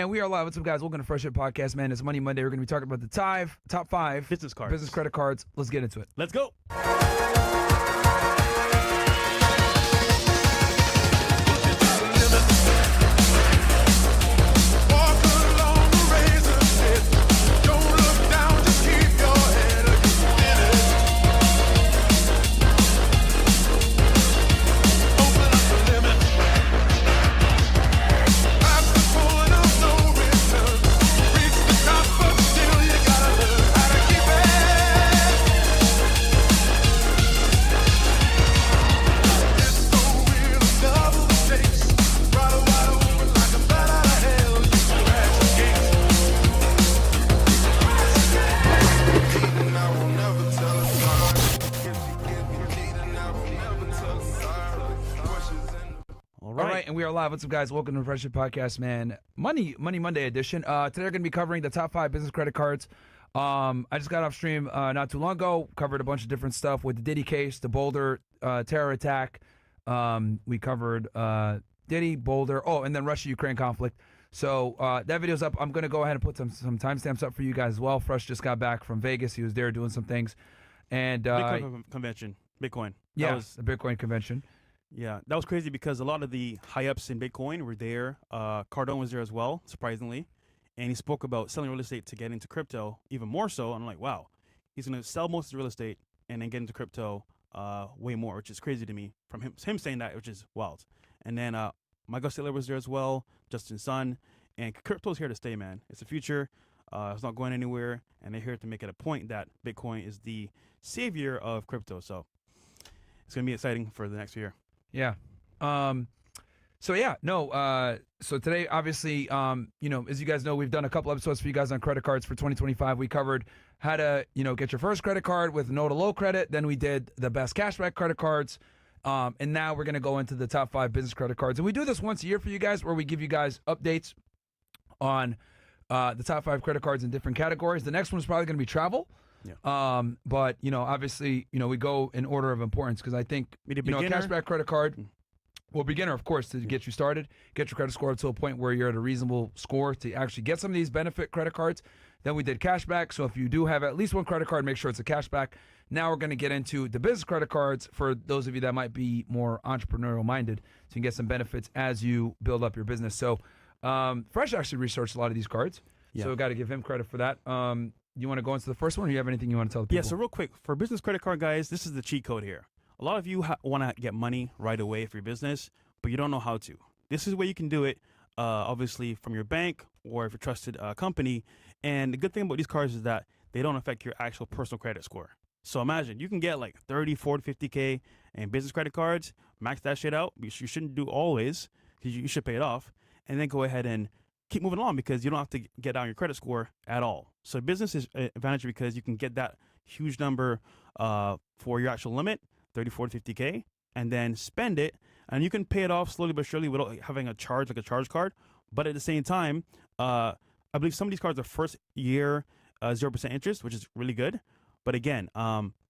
And we are live. What's up, guys? Welcome to Fresh Hit Podcast, man. It's Money Monday. We're going to be talking about the top five business credit cards. Let's get into it. Let's go. All right, and we are live. What's up, guys? Welcome to the Fresh Hit Podcast, man. Money Monday edition. Today we're going to be covering the top 5 business credit cards. I just got off stream not too long ago. Covered a bunch of different stuff with the Diddy case, the Boulder terror attack. We covered Diddy, Boulder, and then Russia-Ukraine conflict. So that video's up. I'm going to go ahead and put some timestamps up for you guys as well. Fresh just got back from Vegas. He was there doing some things. And Bitcoin convention. Bitcoin. That was a Bitcoin convention. Yeah, that was crazy because a lot of the high-ups in Bitcoin were there. Cardone was there as well, surprisingly. And he spoke about selling real estate to get into crypto even more so. And I'm like, wow, he's going to sell most of the real estate and then get into crypto way more, which is crazy to me from him saying that, which is wild. And then Michael Saylor was there as well, Justin Sun. And crypto's here to stay, man. It's the future. It's not going anywhere. And they're here to make it a point that Bitcoin is the savior of crypto. So it's going to be exciting for the next year. Yeah. So today, obviously, as you guys know, we've done a couple episodes for you guys on credit cards for 2025. We covered how to, get your first credit card with no to low credit. Then we did the best cashback credit cards. And now we're going to go into the top 5 business credit cards. And we do this once a year for you guys where we give you guys updates on the top 5 credit cards in different categories. The next one is probably going to be travel. Yeah. But obviously, we go in order of importance because I think, a cashback credit card, well, beginner, of course, to get you started, get your credit score up to a point where you're at a reasonable score to actually get some of these benefit credit cards. Then we did cashback. So if you do have at least one credit card, make sure it's a cashback. Now we're going to get into the business credit cards for those of you that might be more entrepreneurial minded, so you can get some benefits as you build up your business. So Fresh actually researched a lot of these cards. Yeah. So we got to give him credit for that. You want to go into the first one, or do you have anything you want to tell the people? Yeah, so real quick, for business credit card, guys, this is the cheat code here. A lot of you want to get money right away for your business, but you don't know how to. This is where you can do it, obviously, from your bank or if you're a trusted company. And the good thing about these cards is that they don't affect your actual personal credit score. So imagine, you can get like 30, 40, 50K in business credit cards, max that shit out. You shouldn't do always, because you should pay it off, and then go ahead and keep moving along because you don't have to get down your credit score at all. So business is an advantage because you can get that huge number for your actual limit, 30, 40, 50K, and then spend it. And you can pay it off slowly but surely without having a charge, like a charge card. But at the same time, I believe some of these cards are first year 0% interest, which is really good. But again,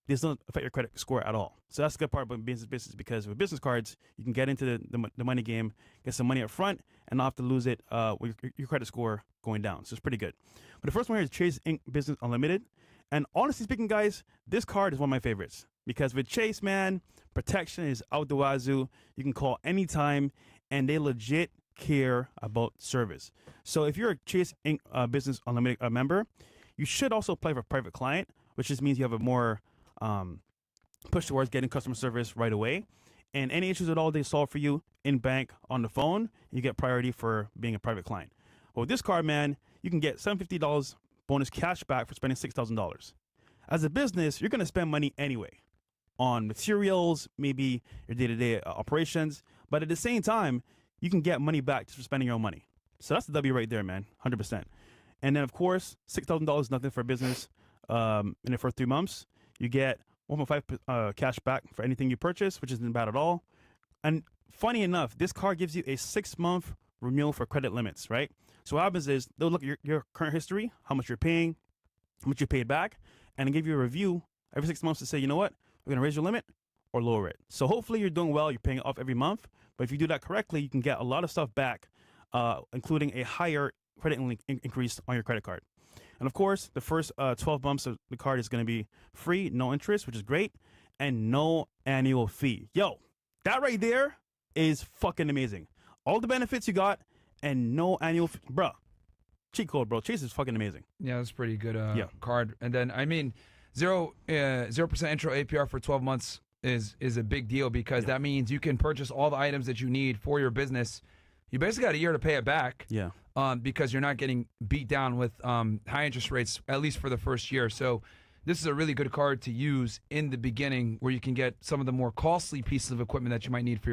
this doesn't affect your credit score at all. So that's the good part about business because with business cards, you can get into the money game, get some money up front, and not have to lose it with your credit score going down. So it's pretty good. But the first one here is Chase Inc. Business Unlimited. And honestly speaking, guys, this card is one of my favorites because with Chase, man, protection is out the wazoo. You can call anytime, and they legit care about service. So if you're a Chase Inc. Business Unlimited member, you should also apply for private client, which just means you have a more push towards getting customer service right away. And any issues at all, they solve for you in bank, on the phone. You get priority for being a private client. Well, with this card, man, you can get $750 bonus cash back for spending $6,000. As a business, you're going to spend money anyway on materials, maybe your day-to-day operations. But at the same time, you can get money back just for spending your own money. So that's the W right there, man, 100%. And then, of course, $6,000 is nothing for a business in the first 3 months. You get 1.5 cash back for anything you purchase, which isn't bad at all. And funny enough, this card gives you a 6-month renewal for credit limits, right? So what happens is they'll look at your current history, how much you're paying, how much you paid back, and they give you a review every 6 months to say, you know what, we're going to raise your limit or lower it. So hopefully you're doing well, you're paying it off every month. But if you do that correctly, you can get a lot of stuff back, including a higher increase on your credit card. And of course, the first 12 months of the card is going to be free, no interest, which is great, and no annual fee. Yo, that right there is fucking amazing. All the benefits you got and no annual fee. Bruh, cheat code, bro. Chase is fucking amazing. Yeah, that's pretty good card. And then, I mean, 0% intro APR for 12 months is a big deal because that means you can purchase all the items that you need for your business. You basically got a year to pay it back. Yeah. Because you're not getting beat down with high interest rates, at least for the first year. So this is a really good card to use in the beginning where you can get some of the more costly pieces of equipment that you might need for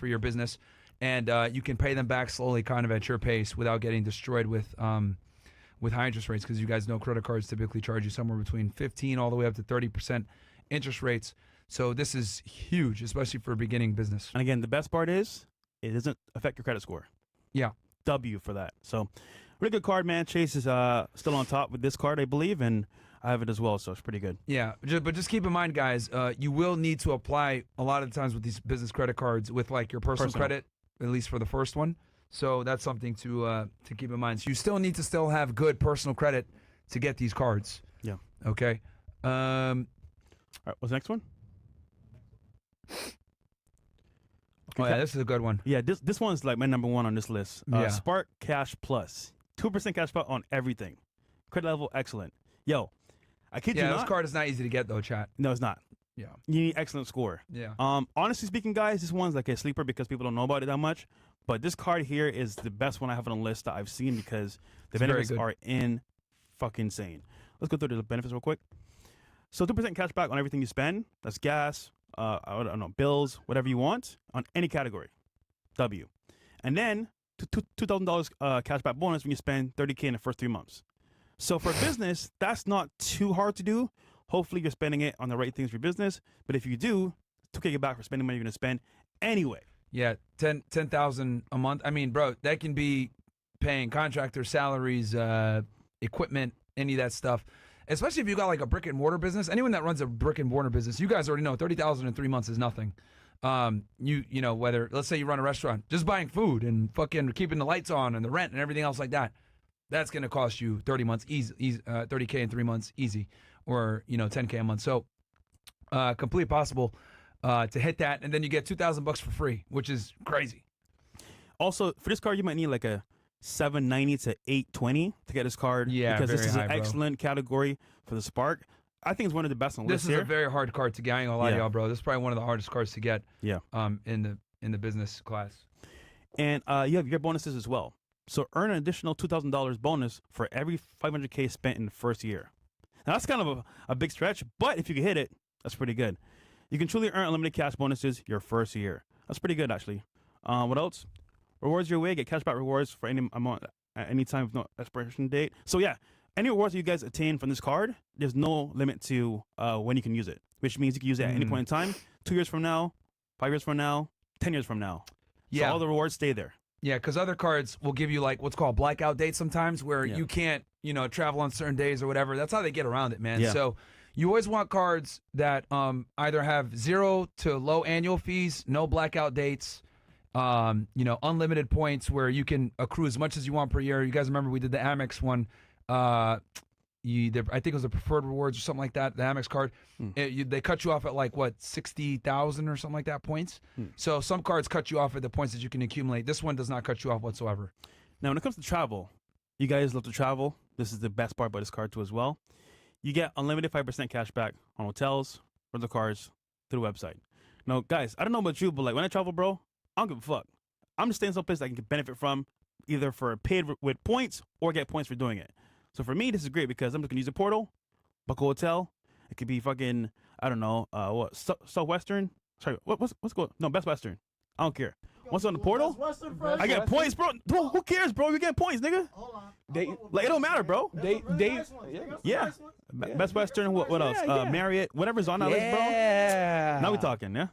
your business. And you can pay them back slowly kind of at your pace without getting destroyed with high interest rates, because you guys know credit cards typically charge you somewhere between 15 all the way up to 30% interest rates. So this is huge, especially for a beginning business. And again, the best part is it doesn't affect your credit score. Yeah. W for that. So really good card, man. Chase is still on top with this card, I believe, and I have it as well, so it's pretty good. Yeah, but just keep in mind, guys, you will need to apply a lot of the times with these business credit cards with like your personal credit, at least for the first one. So that's something to keep in mind. So you still need to have good personal credit to get these cards. Yeah. Okay. All right, what's the next one? Oh, yeah, this is a good one. Yeah, this one's like my number one on this list. Spark Cash Plus. 2% cash back on everything. Credit level, excellent. Yo, I kid you not. Yeah, this card is not easy to get, though, chat. No, it's not. Yeah. You need excellent score. Yeah. Honestly speaking, guys, this one's like a sleeper because people don't know about it that much. But this card here is the best one I have on the list that I've seen because the benefits are fucking insane. Let's go through the benefits real quick. So 2% cash back on everything you spend. That's gas, I don't know, bills, whatever you want on any category. W. And then $2,000 cash back bonus when you spend $30K in the first 3 months. So for business, that's not too hard to do. Hopefully you're spending it on the right things for your business. But if you do, $2K back for spending money you're going to spend anyway. Yeah, $10,000 a month. I mean, bro, that can be paying contractor salaries, equipment, any of that stuff. Especially if you got like a brick and mortar business. Anyone that runs a brick and mortar business, you guys already know $30,000 in 3 months is nothing. You know, whether, let's say you run a restaurant, just buying food and fucking keeping the lights on and the rent and everything else like that, that's going to cost you 30 months easy, $30K in 3 months easy, or, you know, $10K a month. So completely possible to hit that, and then you get $2,000 for free, which is crazy. Also, for this card, you might need like a $790 to $820 to get this card. Yeah, because this is high, an excellent category for the Spark. I think it's one of the best on the list here. This is a very hard card to get. I ain't gonna lie to y'all, bro. This is probably one of the hardest cards to get. Yeah. In the business class. And you have your bonuses as well. So earn an additional $2,000 bonus for every $500K spent in the first year. Now that's kind of a big stretch, but if you can hit it, that's pretty good. You can truly earn unlimited cash bonuses your first year. That's pretty good, actually. What else? Rewards your way. Get cashback rewards for any amount at any time with no expiration date. So yeah, any rewards you guys attain from this card, there's no limit to when you can use it, which means you can use it at any point in time. 2 years from now, 5 years from now, 10 years from now. So all the rewards stay there. Yeah, because other cards will give you like what's called blackout dates sometimes, where you can't, you know, travel on certain days or whatever. That's how they get around it, man. Yeah. So you always want cards that either have 0 to low annual fees, no blackout dates, you know, unlimited points where you can accrue as much as you want per year. You guys remember we did the Amex one. I think it was a preferred rewards or something like that, the Amex card. They cut you off at like, what, 60,000 or something like that points? So some cards cut you off at the points that you can accumulate. This one does not cut you off whatsoever. Now, when it comes to travel, you guys love to travel. This is the best part about this card too as well. You get unlimited 5% cash back on hotels, rental cars, through the website. Now, guys, I don't know about you, but like when I travel, bro, I don't give a fuck. I'm just staying someplace I can benefit from, either for paid with points or get points for doing it. So for me, this is great because I'm just gonna use a portal, book a hotel. It could be fucking, I don't know, Southwestern. Sorry, what's going? No, Best Western. I don't care. Once on the portal, I get points, bro. Bro, who cares, bro? You get points, nigga. Hold on. Like it don't matter, bro. Yeah. Best Western. What else? Marriott. Whatever's on that list, bro. Now we talking, yeah.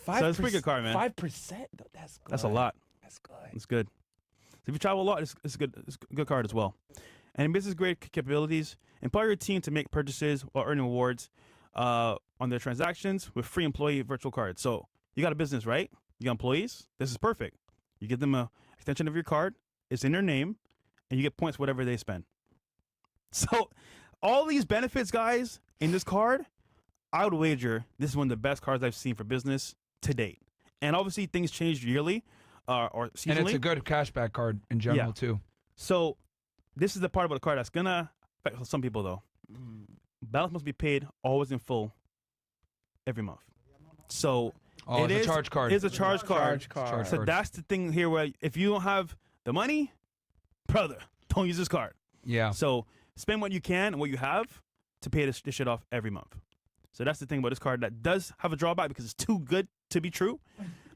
So it's a pretty good card, man. 5%. That's good. That's a lot. That's good. It's good. So if you travel a lot, it's good. It's a good card as well. And business grade capabilities. Empower your team to make purchases while earning rewards on their transactions with free employee virtual cards. So you got a business, right? You got employees. This is perfect. You give them a extension of your card. It's in their name, and you get points whatever they spend. So all these benefits, guys, in this card, I would wager this is one of the best cards I've seen for business to date. And obviously things change yearly or seasonally. And it's a good cashback card in general too. So this is the part about the card that's gonna affect some people though. Balance must be paid always in full every month. So it's a charge card. It's a charge card. So that's the thing here where if you don't have the money, brother, don't use this card. Yeah. So spend what you can and what you have to pay this shit off every month. So that's the thing about this card that does have a drawback because it's too good to be true.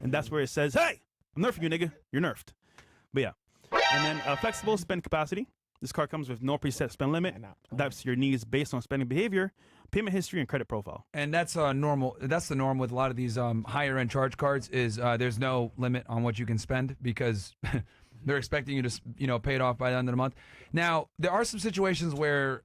And that's where it says, hey, I'm nerfing you, nigga. You're nerfed. But yeah. And then flexible spend capacity. This card comes with no preset spend limit. That's your needs based on spending behavior, payment history, and credit profile. And that's normal. That's the norm with a lot of these higher end charge cards is there's no limit on what you can spend because they're expecting you to pay it off by the end of the month. Now there are some situations where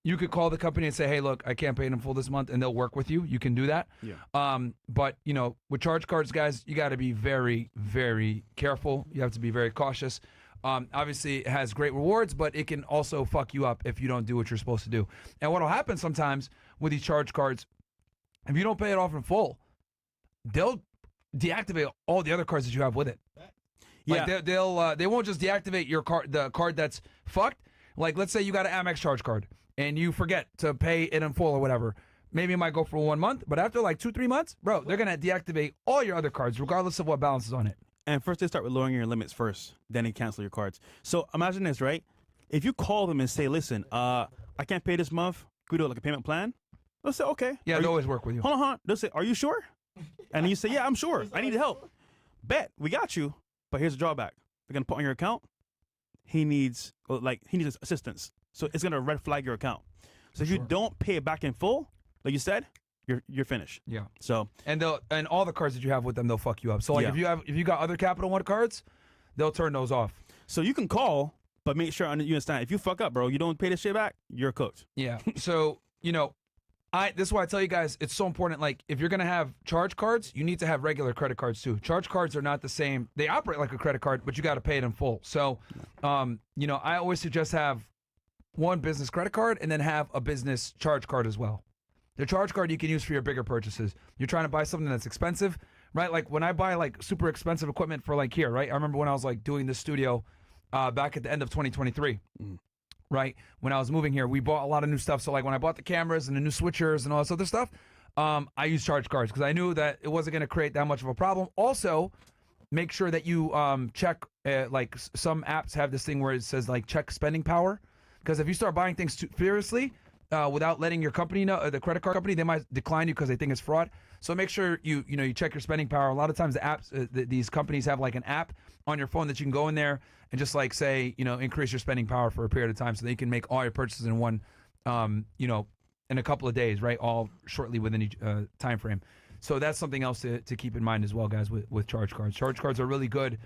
you could call the company and say, hey, look, I can't pay it in full this month, and they'll work with you. You can do that. Yeah. But with charge cards, guys, you got to be very, very careful. You have to be very cautious. Obviously, it has great rewards, but it can also fuck you up if you don't do what you're supposed to do. And what will happen sometimes with these charge cards, if you don't pay it off in full, they'll deactivate all the other cards that you have with it. Yeah. Like they won't just deactivate your card, the card that's fucked. Like let's say you got an Amex charge card and you forget to pay it in full or whatever. Maybe it might go for 1 month, but after like 2-3 months, bro, they're gonna deactivate all your other cards regardless of what balance is on it. And first they start with lowering your limits first, then they cancel your cards. So imagine this, right? If you call them and say, listen, I can't pay this month, can we do like a payment plan? They'll say, okay. Yeah, they always work with you. Hold on. They'll say, are you sure? And you say, yeah, I'm sure. I need help. Bet, we got you. But here's the drawback. They're going to put on your account. He needs assistance. So it's going to red flag your account. So if you don't pay it back in full, like you said, you're finished. Yeah. So and all the cards that you have with them, they'll fuck you up. So like if you got other Capital One cards, they'll turn those off. So you can call, but make sure you understand. If you fuck up, bro, you don't pay this shit back, you're cooked. Yeah. So this is why I tell you guys it's so important. Like if you're gonna have charge cards, you need to have regular credit cards too. Charge cards are not the same. They operate like a credit card, but you got to pay it in full. So, I always suggest have one business credit card and then have a business charge card as well. The charge card you can use for your bigger purchases. You're trying to buy something that's expensive, right? Like when I buy like super expensive equipment for like here, right? I remember when I was like doing the studio back at the end of 2023, right? When I was moving here, we bought a lot of new stuff. So like when I bought the cameras and the new switchers and all this other stuff, I used charge cards because I knew that it wasn't going to create that much of a problem. Also, make sure that you check, like some apps have this thing where it says like check spending power. Because if you start buying things too furiously, without letting your company know, the credit card company, they might decline you because they think it's fraud. So make sure you check your spending power. A lot of times the apps, these companies have like an app on your phone that you can go in there and just like say, increase your spending power for a period of time so they can make all your purchases in one, in a couple of days, right? All shortly within each time frame. So that's something else to keep in mind as well, guys, with charge cards. Charge cards are really good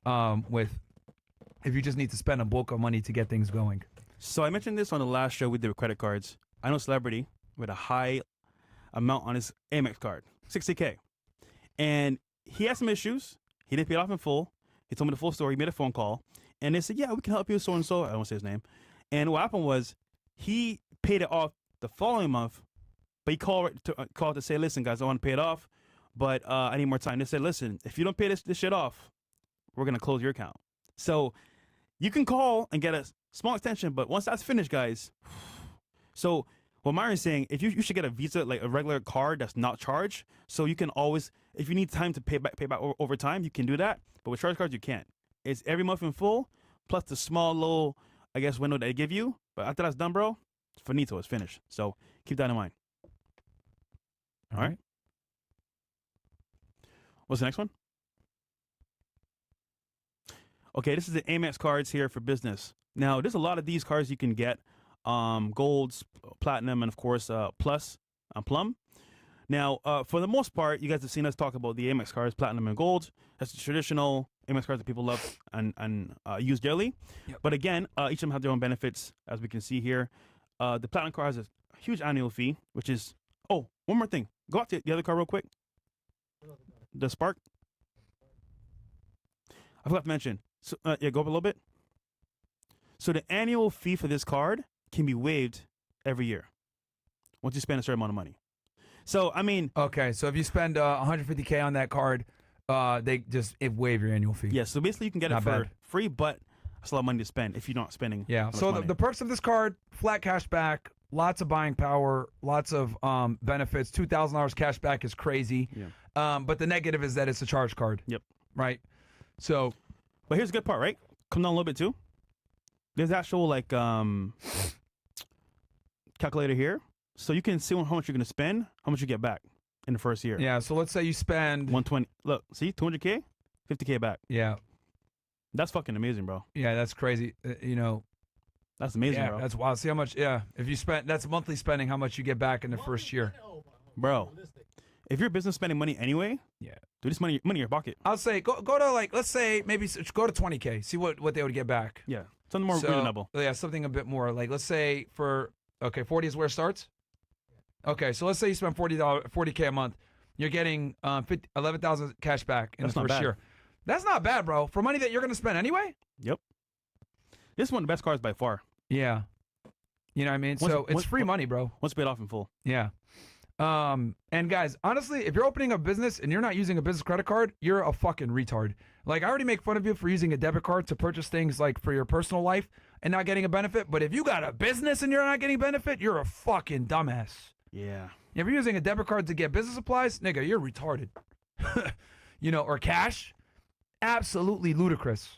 if you just need to spend a bulk of money to get things going. So I mentioned this on the last show we did with credit cards. I know a celebrity with a high amount on his Amex card, $60K. And he had some issues. He didn't pay it off in full. He told me the full story. He made a phone call. And they said, yeah, we can help you, so-and-so. I don't want to say his name. And what happened was he paid it off the following month, but he called to say, listen, guys, I want to pay it off, but I need more time. They said, listen, if you don't pay this shit off, we're going to close your account. So you can call and get a small extension, but once that's finished, guys. So what Myron's saying, if you should get a Visa, like a regular card that's not charged, so you can always, if you need time to pay back over time, you can do that. But with charge cards, you can't. It's every month in full, plus the small little, I guess, window they give you. But after that's done, bro, it's finito, it's finished. So keep that in mind. All right. What's the next one? Okay, this is the Amex cards here for business. Now, there's a lot of these cards you can get. Golds, Platinum, and of course, Plus, Plum. Now, for the most part, you guys have seen us talk about the Amex cards, Platinum and Gold. That's the traditional Amex cards that people love and use daily. Yep. But again, each of them have their own benefits, as we can see here. The Platinum card has a huge annual fee, which is, one more thing. Go out to the other card real quick. The Spark. I forgot to mention. So, go up a little bit. So the annual fee for this card can be waived every year once you spend a certain amount of money. So, I mean... Okay, so if you spend $150K on that card, they just waive your annual fee. Yeah, so basically you can get it for free, but it's a lot of money to spend if you're not spending. Yeah, so the perks of this card, flat cash back, lots of buying power, lots of benefits. $2,000 cash back is crazy. Yeah. But the negative is that it's a charge card. Yep. Right? So... But here's the good part, right? Come down a little bit too. There's actual like calculator here. So you can see how much you're going to spend, how much you get back in the first year. Yeah, so let's say you spend... 120. Look, see, 200K, 50K back. Yeah. That's fucking amazing, bro. Yeah, that's crazy. That's amazing, bro. That's wild. See how much, if you spend, that's monthly spending, how much you get back in the first year. Bro, if your business spending money anyway, do this money in your pocket. I'll say, go to like, let's say maybe go to 20K, see what they would get back. Yeah, something more reasonable. Yeah, something a bit more. Like, let's say 40 is where it starts? Okay, so let's say you spend $40K a month. You're getting $11,000 cash back in the first year. That's not bad, bro. For money that you're going to spend anyway? Yep. This is one of the best cards by far. Yeah. You know what I mean? It's free money, bro. Once paid off in full. Yeah. And guys, honestly, if you're opening a business and you're not using a business credit card, you're a fucking retard. Like, I already make fun of you for using a debit card to purchase things like for your personal life and not getting a benefit. But if you got a business and you're not getting benefit, you're a fucking dumbass. Yeah. If you're using a debit card to get business supplies, nigga, you're retarded. Or cash, absolutely ludicrous.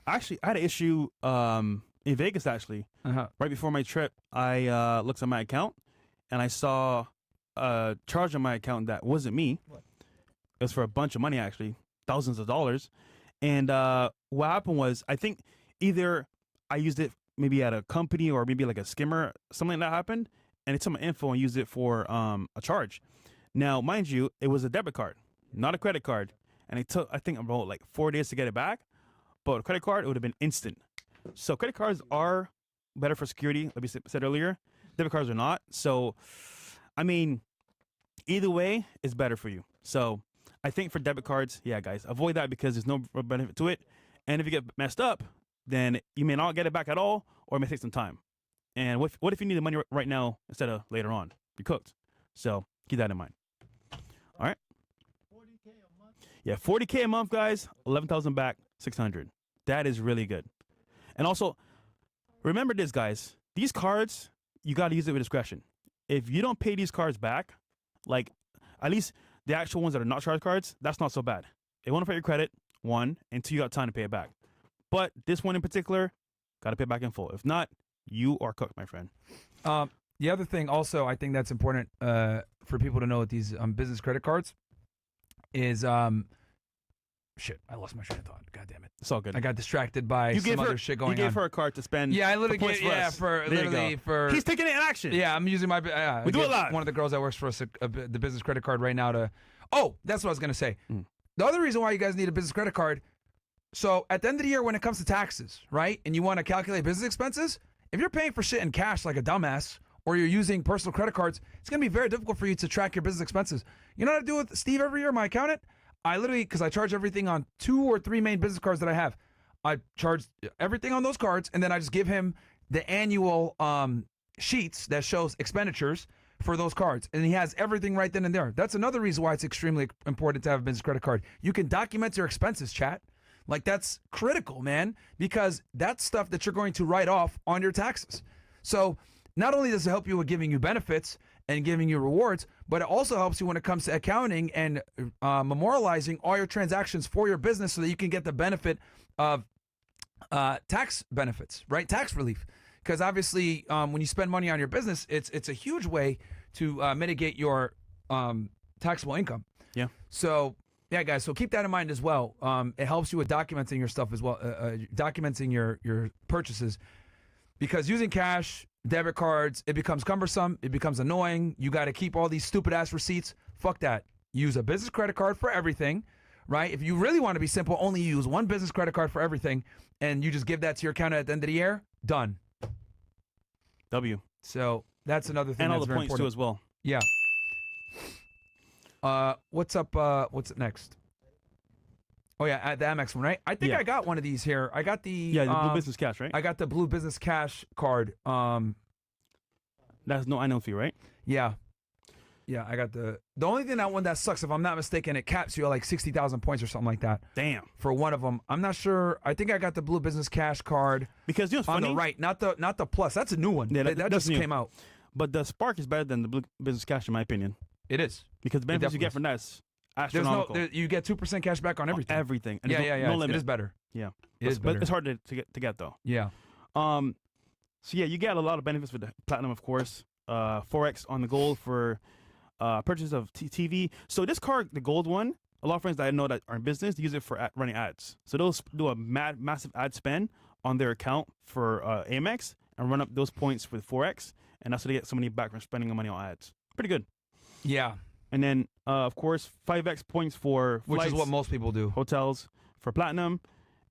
Actually, I had an issue in Vegas, actually. Right before my trip, I looked at my account, and I saw a charge on my account that wasn't me. What? It was for a bunch of money, actually, thousands of dollars. And what happened was, I think either I used it maybe at a company or maybe like a skimmer, something like that happened, and it took my info and used it for a charge. Now, mind you, it was a debit card, not a credit card. And it took, I think, about like 4 days to get it back. But a credit card, it would have been instant. So credit cards are better for security, like we said earlier. Debit cards are not. So, I mean, either way, it's better for you. So I think for debit cards, yeah, guys, avoid that because there's no benefit to it. And if you get messed up, then you may not get it back at all, or it may take some time. And what if you need the money right now instead of later on? You're cooked. So keep that in mind. All right. 40K a month. Yeah, 40K a month, guys. 11,000 back, 600. That is really good. And also, remember this, guys. These cards, you got to use it with discretion. If you don't pay these cards back, like at least the actual ones that are not charge cards, that's not so bad. They won't affect your credit, one, and two, you got time to pay it back. But this one in particular, got to pay it back in full. If not, you are cooked, my friend. The other thing also I think that's important for people to know with these business credit cards is shit, I lost my train of thought. God damn it. It's all good. I got distracted by some other shit going on. You gave her a card to spend. Yeah, I literally for He's taking it in action. Yeah, I'm using my we do it live. One of the girls that works for us the business credit card right now to that's what I was going to say. The other reason why you guys need a business credit card, so at the end of the year when it comes to taxes, right? And you want to calculate business expenses, if you're paying for shit in cash like a dumbass or you're using personal credit cards, it's going to be very difficult for you to track your business expenses. You know what I do with Steve every year, my accountant? I literally, because I charge everything on 2 or 3 main business cards that I have, I charge everything on those cards, and then I just give him the annual sheets that shows expenditures for those cards, and he has everything right then and there. That's another reason why it's extremely important to have a business credit card. You can document your expenses, chat. Like, that's critical, man, because that's stuff that you're going to write off on your taxes. So not only does it help you with giving you benefits and giving you rewards, but it also helps you when it comes to accounting and memorializing all your transactions for your business so that you can get the benefit of tax benefits, right? Tax relief. Because obviously, when you spend money on your business, it's a huge way to mitigate your taxable income. Yeah. So, yeah, guys, so keep that in mind as well. It helps you with documenting your stuff as well, documenting your purchases. Because using cash, debit cards, it becomes cumbersome. It becomes annoying. You got to keep all these stupid-ass receipts. Fuck that. Use a business credit card for everything, right? If you really want to be simple, only use one business credit card for everything, and you just give that to your accountant at the end of the year. Done. W. So that's another thing and that's all the very points important. too as well. Yeah. What's up? What's next? Oh yeah, the Amex one, right? I think I got one of these here. I got the the Blue Business Cash, right? I got the Blue Business Cash card. That's no annual fee, right? Yeah. Yeah, I got the only thing that sucks, if I'm not mistaken, it caps you at like 60,000 points or something like that. Damn. For one of them, I'm not sure. I think I got the Blue Business Cash card because on funny? the right, not the Plus. That's a new one. Yeah, that just came out. But the Spark is better than the Blue Business Cash, in my opinion. It is because the benefits you get from that is astronomical. You get 2% cash back on everything. Everything. And yeah. No limit. It is better. Yeah, it is better. But it's hard to get though. Yeah. So yeah, you get a lot of benefits with the Platinum, of course. 4x on the gold for purchase of TV. So this card, the gold one, a lot of friends that I know that are in business, they use it for running ads. So they'll do a massive ad spend on their account for Amex and run up those points with 4x, and that's how they get so many back from spending money on ads. Pretty good. Yeah. And then, of course, 5x points for flights, which is what most people do. Hotels for Platinum,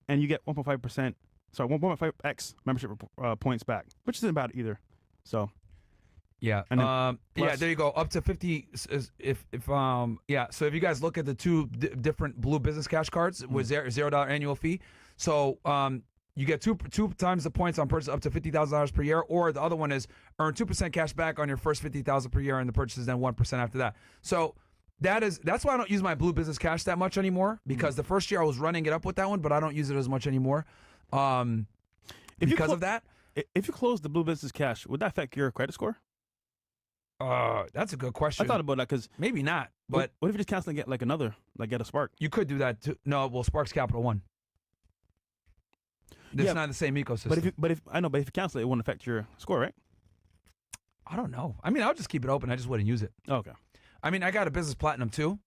and you get 1.5x membership points back, which isn't bad either. So. Yeah. Yeah, there you go. Up to 50 So if you guys look at the two different Blue Business Cash cards with $0 annual fee. So you get two times the points on purchase up to $50,000 per year, or the other one is earn 2% cash back on your first $50,000 per year and the purchases, then 1% after that. So that's why I don't use my Blue Business Cash that much anymore, because the first year I was running it up with that one, but I don't use it as much anymore because of that. If you close the Blue Business Cash, would that affect your credit score? That's a good question. I thought about that because maybe not. But what if you just cancel and get like another, like get a Spark? You could do that too. No, well, Spark's Capital One. It's not the same ecosystem. But if you cancel it, it wouldn't affect your score, right? I don't know. I mean, I'll just keep it open. I just wouldn't use it. Okay. I mean, I got a Business Platinum too,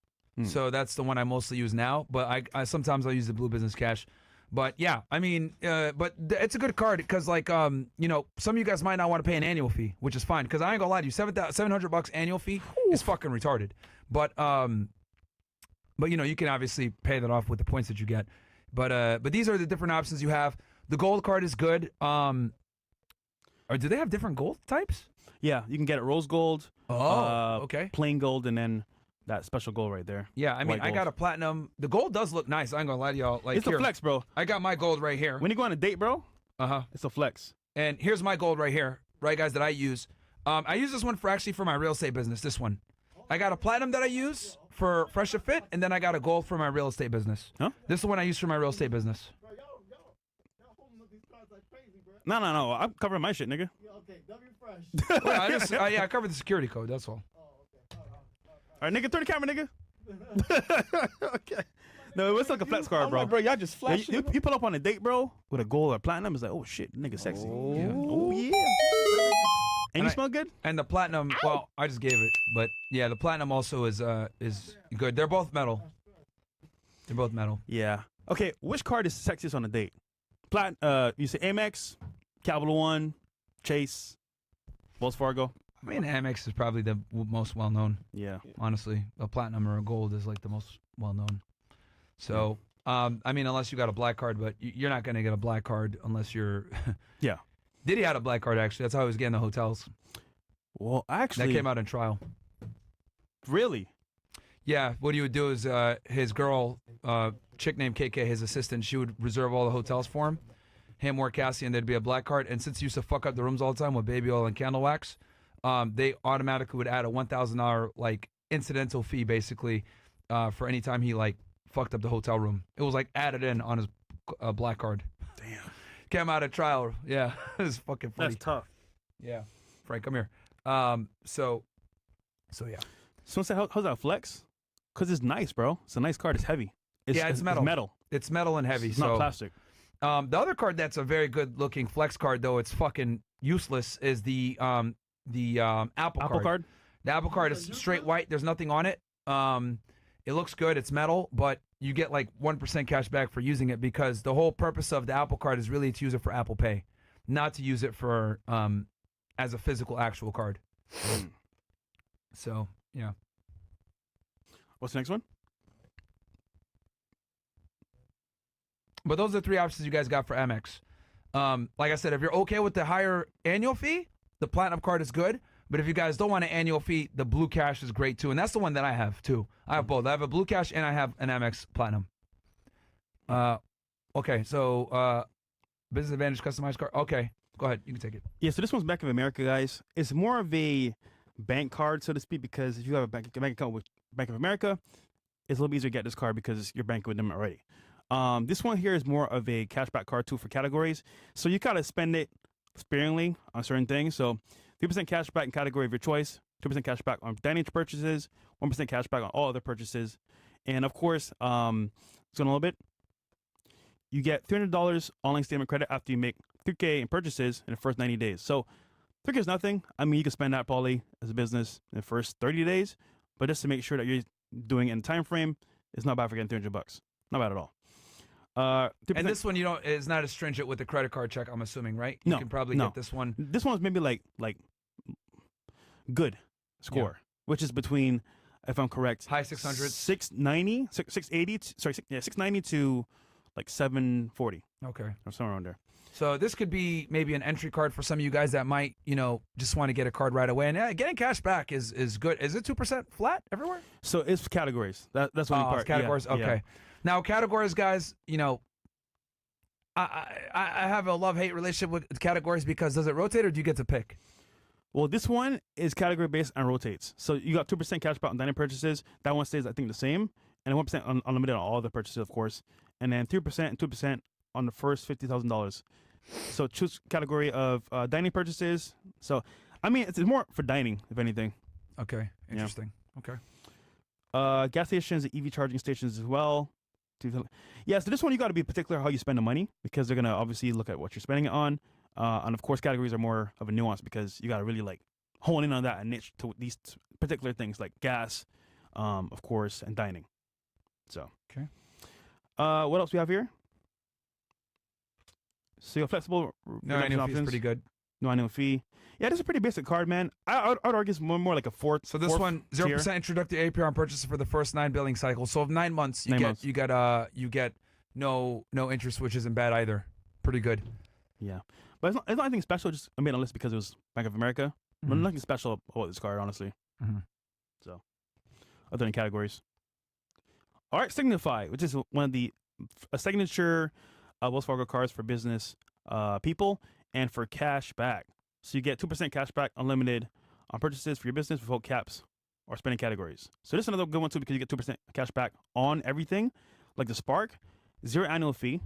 so that's the one I mostly use now. But I sometimes I'll use the Blue Business Cash. But yeah, I mean, but it's a good card because, like, some of you guys might not want to pay an annual fee, which is fine. Because I ain't gonna lie to you, $700 annual fee is fucking retarded. But you can obviously pay that off with the points that you get. But these are the different options you have. The gold card is good. Or do they have different gold types? Yeah, you can get it rose gold. Okay. Plain gold, and then that special gold right there. Yeah, I mean, I got a platinum. The gold does look nice. I ain't gonna lie to y'all. Like, it's a flex, bro. I got my gold right here. When you go on a date, bro, it's a flex. And here's my gold right here, right, guys, that I use. I use this one for my real estate business. This one, I got a platinum that I use for Fresh and Fit, and then I got a gold for my real estate business. Huh? This is the one I use for my real estate business. Bro, y'all holding up these cards like crazy, bro. No. I'm covering my shit, nigga. Yeah, okay, W Fresh. Well, I covered the security code. That's all. Oh, okay. All right, nigga, turn the camera, nigga. Okay. No, it's like a flex card, bro. Like, bro, y'all just flash. You pull up on a date, bro, with a gold or platinum. It's like, oh shit, nigga, sexy. Oh yeah. And you smell good. And the platinum, well, I just gave it, but yeah, the platinum also is good. They're both metal. Yeah. Okay, which card is sexiest on a date? You say Amex, Capital One, Chase, Wells Fargo. I mean, Amex is probably the most well-known. Yeah. Honestly, a platinum or a gold is like the most well-known. So, I mean, unless you got a black card, but you're not going to get a black card unless you're... Yeah. Diddy had a black card, actually. That's how he was getting the hotels. Well, actually... That came out in trial. Really? Yeah. What he would do is his girl, chick named KK, his assistant, she would reserve all the hotels for him or Cassie, and there'd be a black card. And since he used to fuck up the rooms all the time with baby oil and candle wax, they automatically would add a $1,000 like incidental fee, basically, for any time he like fucked up the hotel room. It was like added in on his black card. Damn. Came out at trial. Yeah, it's fucking funny. That's tough. Yeah, Frank, come here. So yeah. So how's that flex? Cause it's nice, bro. It's a nice card. It's heavy. It's metal. It's metal. It's metal and heavy. It's not plastic. The other card that's a very good looking flex card, though it's fucking useless, is the Apple card. The Apple card is straight white. There's nothing on it. It looks good. It's metal, but you get like 1% cash back for using it, because the whole purpose of the Apple card is really to use it for Apple Pay, not to use it for as a physical actual card. So yeah. What's the next one? But those are the three options you guys got for Amex. Like I said, if you're okay with the higher annual fee, the Platinum card is good. But if you guys don't want an annual fee, the Blue Cash is great too. And that's the one that I have too. I have both. I have a Blue Cash and I have an Amex Platinum. Okay, so Business Advantage customized card. Okay, go ahead. You can take it. Yeah, so this one's Bank of America, guys. It's more of a bank card, so to speak, because if you have a bank account with Bank of America, it's a little easier to get this card because you're banking with them already. This one here is more of a cashback card too for categories. So you gotta spend it sparingly on certain things. So 3% cashback in category of your choice, 2% cashback on dining purchases, 1% cashback on all other purchases, and of course, it's going a little bit. You get $300 online statement credit after you make $3K in purchases in the first 90 days. So $3K is nothing. I mean, you can spend that probably as a business in the first 30 days, but just to make sure that you're doing it in time frame, it's not bad for getting $300. Not bad at all. And this one is not as stringent with the credit card check, I'm assuming, right? You can probably get this one. This one's maybe like good score, which is between, if I'm correct, high 600s, 690, 680, sorry, 690 to like 740. Okay, or somewhere around there. So this could be maybe an entry card for some of you guys that might, just want to get a card right away. And getting cash back is good. Is it 2% flat everywhere? So it's categories. That's the only part. It's categories. Yeah, okay. yeah. Now categories, guys. I have a love-hate relationship with categories because does it rotate or do you get to pick? Well, this one is category based and rotates. So you got 2% cash back on dining purchases. That one stays, I think, the same, and 1% unlimited on all the purchases, of course, and then 3% and 2% on the first $50,000. So choose category of dining purchases. So, I mean, it's more for dining, if anything. Okay, interesting. Yeah. Okay. Gas stations and EV charging stations as well. Yeah, so this one you got to be particular how you spend the money because they're gonna obviously look at what you're spending it on. And of course, categories are more of a nuance because you got to really like hone in on that and niche to these particular things like gas, of course, and dining. So, okay. What else we have here? So your flexible no annual fee is pretty good. No annual fee. Yeah, this is a pretty basic card, man. I'd argue it's more like a fourth. So this one, 0% introductory APR on purchases for the first 9 billing cycles. So of 9 months, you get no interest, which isn't bad either. Pretty good. Yeah, but it's not anything special. Just I made a list because it was Bank of America. But nothing special about this card, honestly. So, other than categories. All right, Signify, which is one of the signature Wells Fargo cards for business people and for cash back. So you get 2% cash back unlimited on purchases for your business without caps or spending categories. So this is another good one too because you get 2% cash back on everything, like the Spark, 0 annual fee,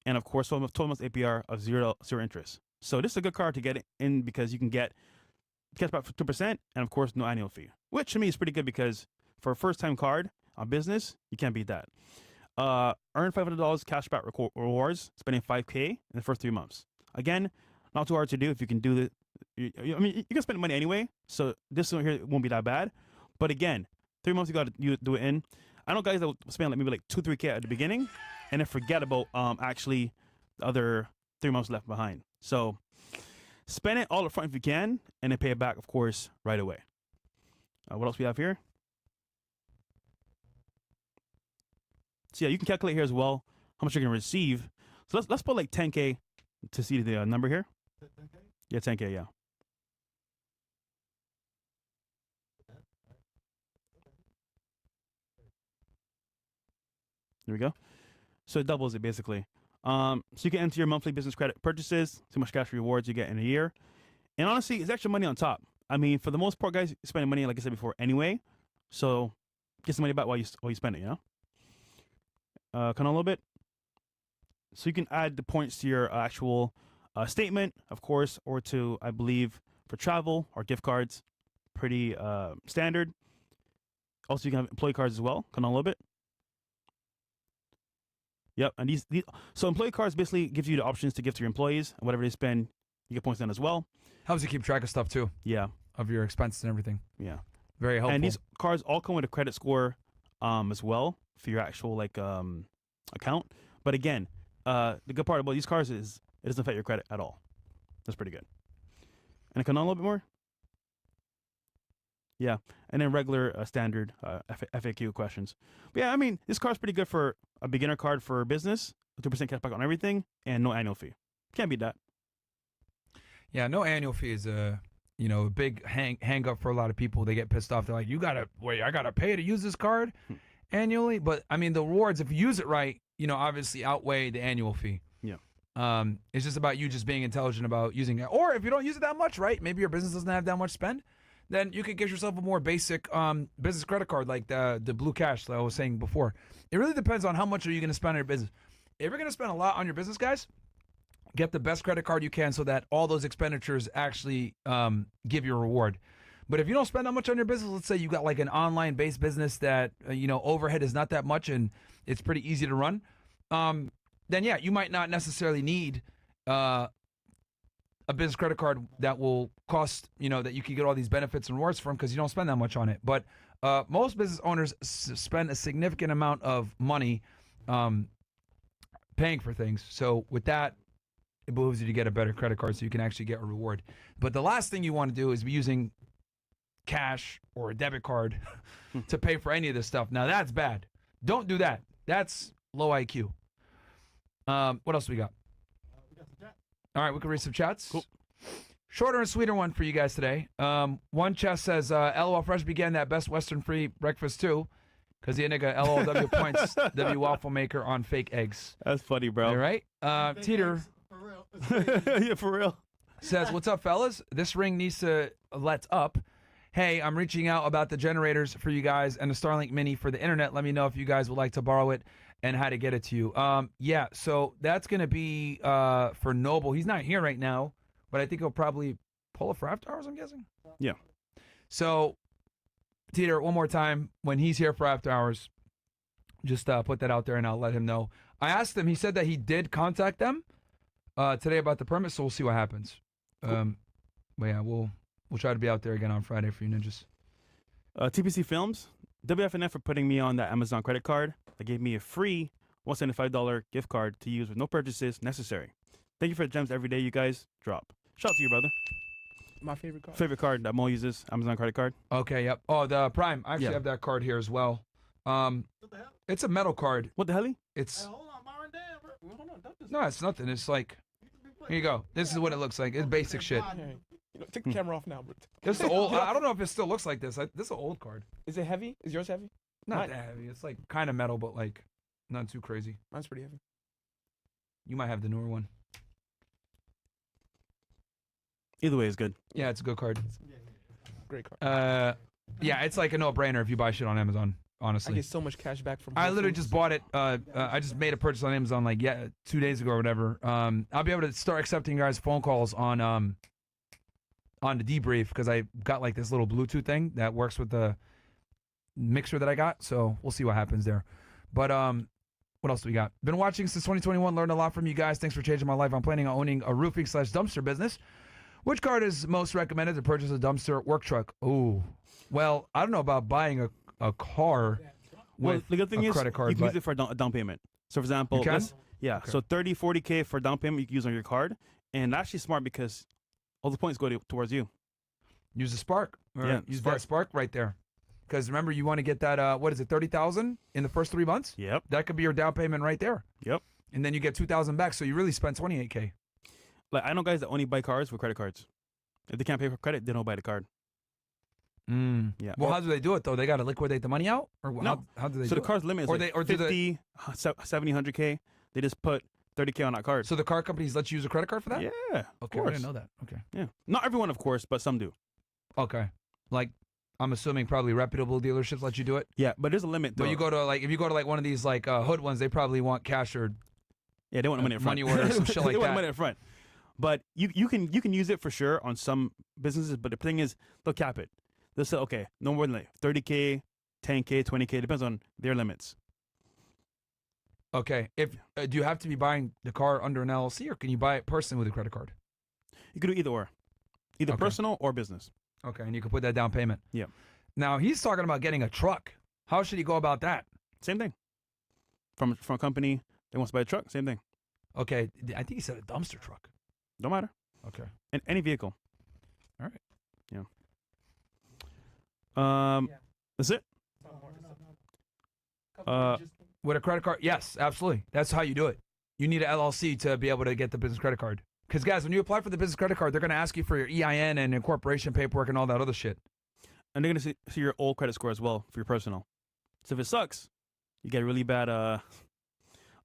and of course 12 months APR of zero interest. So this is a good card to get in because you can get cash back for 2% and of course no annual fee, which to me is pretty good because for a first-time card on business, you can't beat that. Earn $500 cash back rewards, spending $5K in the first 3 months. Again, not too hard to do if you can do it. I mean, you can spend money anyway, so this one here won't be that bad. But again, 3 months you do it in. I know guys that will spend like maybe like 2-3K at the beginning, and then forget about actually the other 3 months left behind. So spend it all up front if you can, and then pay it back, of course, right away. What else we have here? So yeah, you can calculate here as well how much you're gonna receive. So let's put like 10K to see the number here. 10K? Yeah, 10K. Yeah. There we go. So it doubles it basically. So you can enter your monthly business credit purchases, see how much cash rewards you get in a year, and honestly, it's extra money on top. I mean, for the most part, guys, you're spending money like I said before anyway. So get some money back while you spend it. You know. Come on a little bit. So you can add the points to your actual statement, of course, or to, I believe, for travel or gift cards. Pretty standard. Also, you can have employee cards as well. Come on a little bit. Yep, and these so employee cards basically gives you the options to give to your employees, and whatever they spend, you get points on as well. Helps you keep track of stuff too. Yeah. Of your expenses and everything. Yeah. Very helpful. And these cards all come with a credit score as well for your actual like account. But again, the good part about these cards is it doesn't affect your credit at all. That's pretty good. And I come on a little bit more. Yeah, and then regular standard FAQ questions. But yeah, I mean, this card's pretty good for a beginner card for business, 2% cashback on everything, and no annual fee. Can't beat that. Yeah, no annual fee is a big hang up for a lot of people. They get pissed off. They're like, I gotta pay to use this card annually. But I mean, the rewards, if you use it right, obviously outweigh the annual fee. Yeah. It's just about you just being intelligent about using it. Or if you don't use it that much, right? Maybe your business doesn't have that much spend. Then you could get yourself a more basic business credit card like the Blue Cash that I was saying before. It really depends on how much are you going to spend on your business. If you're going to spend a lot on your business, guys, get the best credit card you can so that all those expenditures actually give you a reward. But if you don't spend that much on your business, let's say you got like an online-based business that, overhead is not that much and it's pretty easy to run, then yeah, you might not necessarily need a business credit card that will cost, that you can get all these benefits and rewards from because you don't spend that much on it. But most business owners spend a significant amount of money paying for things. So with that, it behooves you to get a better credit card so you can actually get a reward. But the last thing you want to do is be using cash or a debit card to pay for any of this stuff. Now that's bad. Don't do that. That's low IQ. What else we got? We got some chat. All right, we can read some chats. Cool. Shorter and sweeter one for you guys today. One chat says, LOL Fresh began that best Western free breakfast too, because he nigga LOW points W waffle maker on fake eggs. That's funny, bro. All right. Fake Teeter eggs, for real. Yeah, for real. says, what's up, fellas? This ring needs to let's up. Hey, I'm reaching out about the generators for you guys and the Starlink Mini for the internet. Let me know if you guys would like to borrow it and how to get it to you. Yeah, so that's going to be for Noble. He's not here right now, but I think he'll probably pull it for after hours, I'm guessing. Yeah. So, Teeter, one more time, when he's here for after hours, just put that out there and I'll let him know. I asked him, he said that he did contact them today about the permit, so we'll see what happens. Cool. But yeah, we'll try to be out there again on Friday for you ninjas. TPC Films, WFNF for putting me on that Amazon credit card. They gave me a free $175 gift card to use with no purchases necessary. Thank you for the gems every day you guys drop. Shout out to you, brother. My favorite card. Favorite card that Mo uses, Amazon credit card. Okay, yep. Oh, the Prime. I actually Yeah. have that card here as well. What the hell? It's a metal card. What the hell? It's Hey, hold on, Myron, damn, bro. Hold on, don't just no, it's nothing. It's like, here you go. This is what it looks like. It's basic shit. Hey, take the camera off now, bro. This is old. I don't know if it still looks like this. This is an old card. Is it heavy? Is yours heavy? Not Mine- that heavy. It's like kind of metal, but like not too crazy. Mine's pretty heavy. You might have the newer one. Either way is good. Yeah, it's a good card. Great card. Yeah, it's like a no-brainer if you buy shit on Amazon. I Honestly, get so much cash back from. I Whole literally Foods. just bought it. I just made a purchase on Amazon like 2 days ago or whatever. I'll be able to start accepting guys' phone calls on the debrief because I got like this little Bluetooth thing that works with the mixer that I got. So we'll see what happens there. But what else do we got? Been watching since 2021. Learned a lot from you guys. Thanks for changing my life. I'm planning on owning a roofing/dumpster business. Which card is most recommended to purchase a dumpster work truck? Oh, well, I don't know about buying a car Well, with the good thing a is credit card, you can but use it for a down payment. So, for example, You can? yeah, so 30, 40K for down payment you can use on your card. And that's actually smart because all the points go towards you. use a Spark. Or Yeah, use Spark. that Spark right there. Because remember, you want to get that, what is it, 30,000 in the first 3 months? Yep. That could be your down payment right there. Yep. And then you get 2,000 back. So you really spent 28K. Like, I know guys that only buy cars with credit cards. If they can't pay for credit, they don't buy the card. Yeah. Well, how do they do it, though? They got to liquidate the money out? Or No. how do they So do the card's limit is Or like they- or do 50, 70, 100K. They just put 30K on that card. So the car companies let you use a credit card for that? yeah, Okay, of I course. didn't know that. Okay. Yeah. Not everyone, of course, but some do. Okay. Like, I'm assuming probably reputable dealerships let you do it. Yeah, but there's a limit. But though. you go to if you go to like one of these like hood ones, they probably want cash or Yeah, they want the money up front. money order or some shit like they want that. the money up front. But you can use it for sure on some businesses. But the thing is, they'll cap it. They'll say, okay, no more than like 30K, 10K, 20K. Depends on their limits. Okay. If do you have to be buying the car under an LLC or can you buy it personally with a credit card? You can do either or, either Okay. personal or business. Okay, and you can put that down payment. Yeah. Now he's talking about getting a truck. How should he go about that? Same thing. From a company that wants to buy a truck, same thing. Okay, I think he said a dumpster truck. Don't matter. Okay. And any vehicle. All right. Yeah. That's it. With a credit card? Yes, absolutely. That's how you do it. You need an LLC to be able to get the business credit card. Because, guys, when you apply for the business credit card, they're going to ask you for your EIN and incorporation paperwork and all that other shit. And they're gonna see your old credit score as well for your personal. So if it sucks, you get a really bad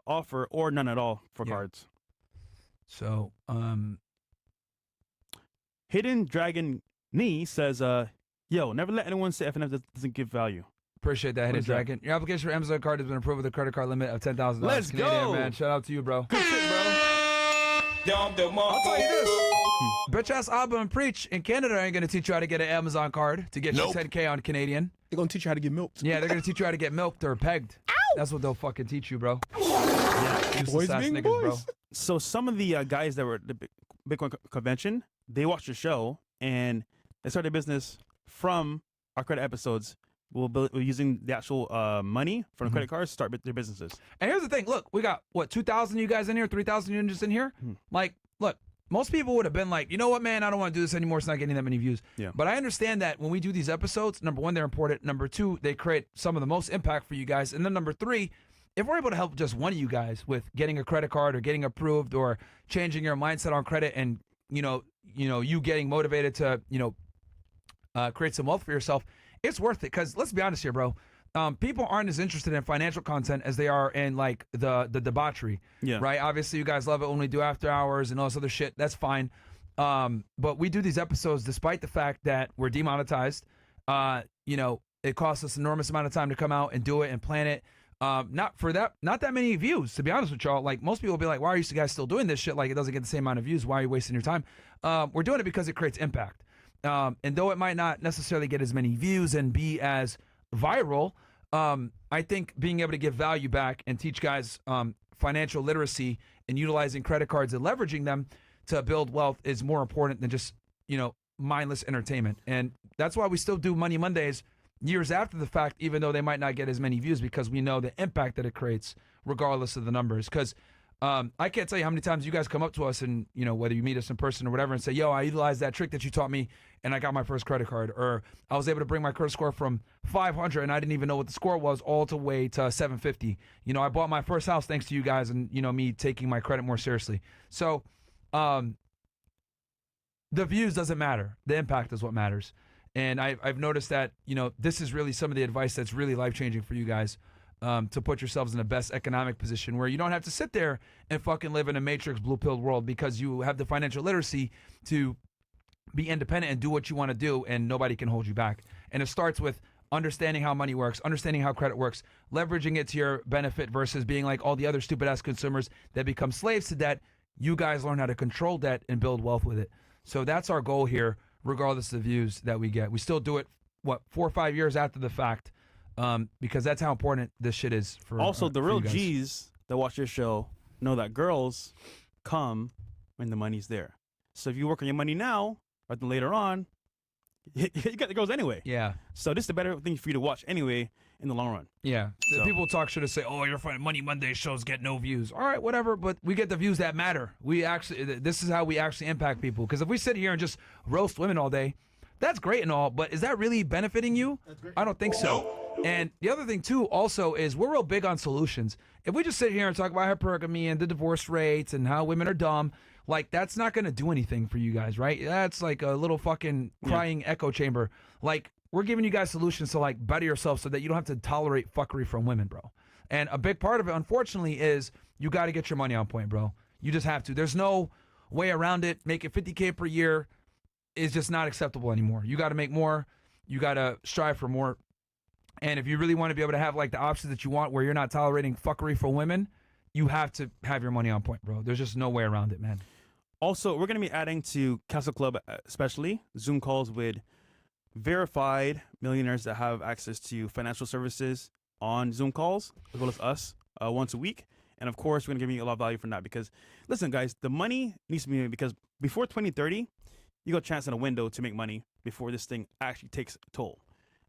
offer or none at all for cards. So, Hidden Dragon Knee says, yo, never let anyone say FNF doesn't give value. Appreciate that, Hidden Dragon. Your application for Amazon card has been approved with a credit card limit of $10,000. Let's Canadian, go, man. Shout out to you, bro. Good shit, bro. I'll tell you this. Bitch ass Abba and Preach in Canada ain't gonna teach you how to get an Amazon card to get you Nope. 10K on Canadian. They're gonna teach you how to get milked. Yeah, they're gonna teach you how to get milked or pegged. Ow! That's what they'll fucking teach you, bro. Boys ass being niggas, boys. bro. So some of the guys that were at the Bitcoin convention, they watched the show and they started a business from our credit episodes. We're using the actual money from the credit cards to start their businesses. And here's the thing. Look, we got, what, 2,000 you guys in here? 3,000 ninjas in here? Like, look, most people would have been like, you know what, man, I don't want to do this anymore. It's not getting that many views. Yeah. But I understand that when we do these episodes, number one, they're important. Number two, they create some of the most impact for you guys. And then number three, if we're able to help just one of you guys with getting a credit card or getting approved or changing your mindset on credit and, you getting motivated to, create some wealth for yourself, it's worth it. Because let's be honest here, bro. People aren't as interested in financial content as they are in like the debauchery. Yeah. Right. Obviously, you guys love it when we do after hours and all this other shit. That's fine. But we do these episodes despite the fact that we're demonetized. It costs us an enormous amount of time to come out and do it and plan it. Not that many views, to be honest with y'all. Like, most people will be like, why are you guys still doing this shit? Like, it doesn't get the same amount of views. Why are you wasting your time? We're doing it because it creates impact. And though it might not necessarily get as many views and be as viral, I think being able to give value back and teach guys financial literacy and utilizing credit cards and leveraging them to build wealth is more important than just, mindless entertainment. And that's why we still do Money Mondays years after the fact, even though they might not get as many views, because we know the impact that it creates regardless of the numbers. Because I can't tell you how many times you guys come up to us and, whether you meet us in person or whatever and say, yo, I utilized that trick that you taught me and I got my first credit card. Or I was able to bring my credit score from 500 and I didn't even know what the score was all the way to 750. I bought my first house thanks to you guys and, me taking my credit more seriously. So the views doesn't matter. The impact is what matters. And I've noticed that, this is really some of the advice that's really life-changing for you guys. To put yourselves in the best economic position where you don't have to sit there and fucking live in a matrix blue-pilled world, because you have the financial literacy to be independent and do what you want to do, and nobody can hold you back. And it starts with understanding how money works, understanding how credit works, leveraging it to your benefit versus being like all the other stupid-ass consumers that become slaves to debt. You guys learn how to control debt and build wealth with it. So that's our goal here, regardless of the views that we get. We still do it, 4 or 5 years after the fact. Because that's how important this shit is for. Also, the real G's G's that watch your show know that girls come when the money's there. So if you work on your money now, or then later on, you got the girls anyway. Yeah. So this is the better thing for you to watch anyway in the long run. Yeah. So. People talk shit and say, "Oh, you're fine. Money Monday shows get no views." All right, whatever. But we get the views that matter. This is how we actually impact people. Because if we sit here and just roast women all day, that's great and all, but is that really benefiting you? I don't think so. And the other thing, too, also is we're real big on solutions. If we just sit here and talk about hypergamy and the divorce rates and how women are dumb, like, that's not going to do anything for you guys, right? That's like a little fucking crying echo chamber. Like, we're giving you guys solutions to, like, better yourself so that you don't have to tolerate fuckery from women, bro. And a big part of it, unfortunately, is you got to get your money on point, bro. You just have to. There's no way around it. Making $50K per year is just not acceptable anymore. You got to make more. You got to strive for more. And if you really want to be able to have like the options that you want where you're not tolerating fuckery for women, you have to have your money on point, bro. There's just no way around it, man. Also, we're going to be adding to Castle Club, especially Zoom calls with verified millionaires that have access to financial services on Zoom calls, as well as us, once a week. And of course, we're going to give you a lot of value from that because, listen, guys, the money needs to be made because before 2030, you got a chance in a window to make money before this thing actually takes a toll.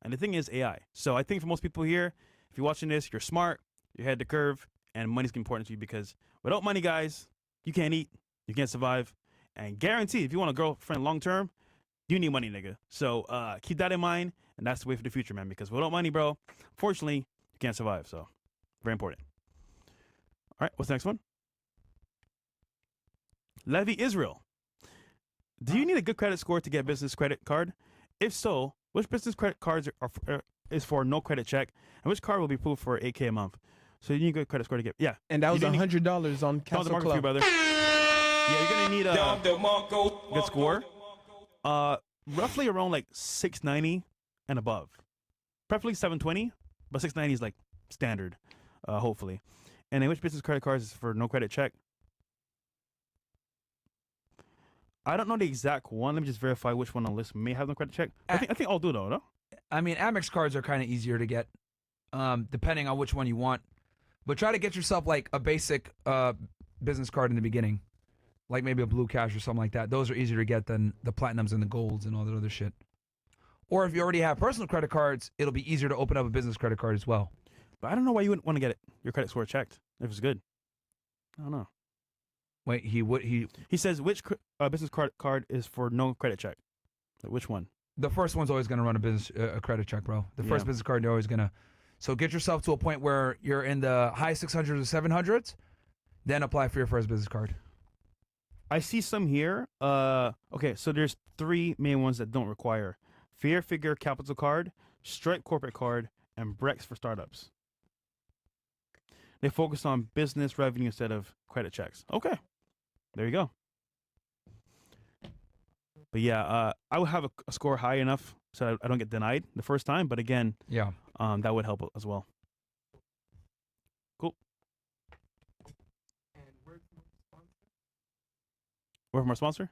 And the thing is AI. So I think for most people here, if you're watching this, you're smart, you're ahead of the curve, and money's important to you because without money, guys, you can't eat, you can't survive. And guaranteed, if you want a girlfriend long term, you need money, nigga. So keep that in mind, and that's the way for the future, man. Because without money, bro, fortunately, you can't survive. So very important. All right, what's the next one? Levy Israel. Do you need a good credit score to get a business credit card? If so, which business credit cards is for no credit check, and which card will be approved for $8K a month? So you need a good credit score to get. Yeah. And that was You need- $100 on Count the Castle market for you, Club. brother. Yeah, you're gonna need a good score. Roughly around like 690 and above. Preferably 720, but 690 is like standard, hopefully. And then which business credit cards is for no credit check? I don't know the exact one. Let me just verify which one on the list may have no credit check. I think all do though, no? I mean, Amex cards are kind of easier to get, depending on which one you want. But try to get yourself like a basic business card in the beginning, like maybe a Blue Cash or something like that. Those are easier to get than the platinums and the golds and all that other shit. Or if you already have personal credit cards, it'll be easier to open up a business credit card as well. But I don't know why you wouldn't want to get your credit score checked if it's good. I don't know. Wait, he says which business card is for no credit check? Like which one? The first one's always going to run a credit check, bro. The first business card, you're always going to. So get yourself to a point where you're in the high 600s or 700s, then apply for your first business card. I see some here. Okay, so there's 3 main ones that don't require: Fair Figure Capital Card, Stripe Corporate Card, and Brex for startups. They focus on business revenue instead of credit checks. Okay, there you go. But yeah, I would have a score high enough so I don't get denied the first time. But again, that would help as well. Cool. And where's my sponsor? Word from our sponsor.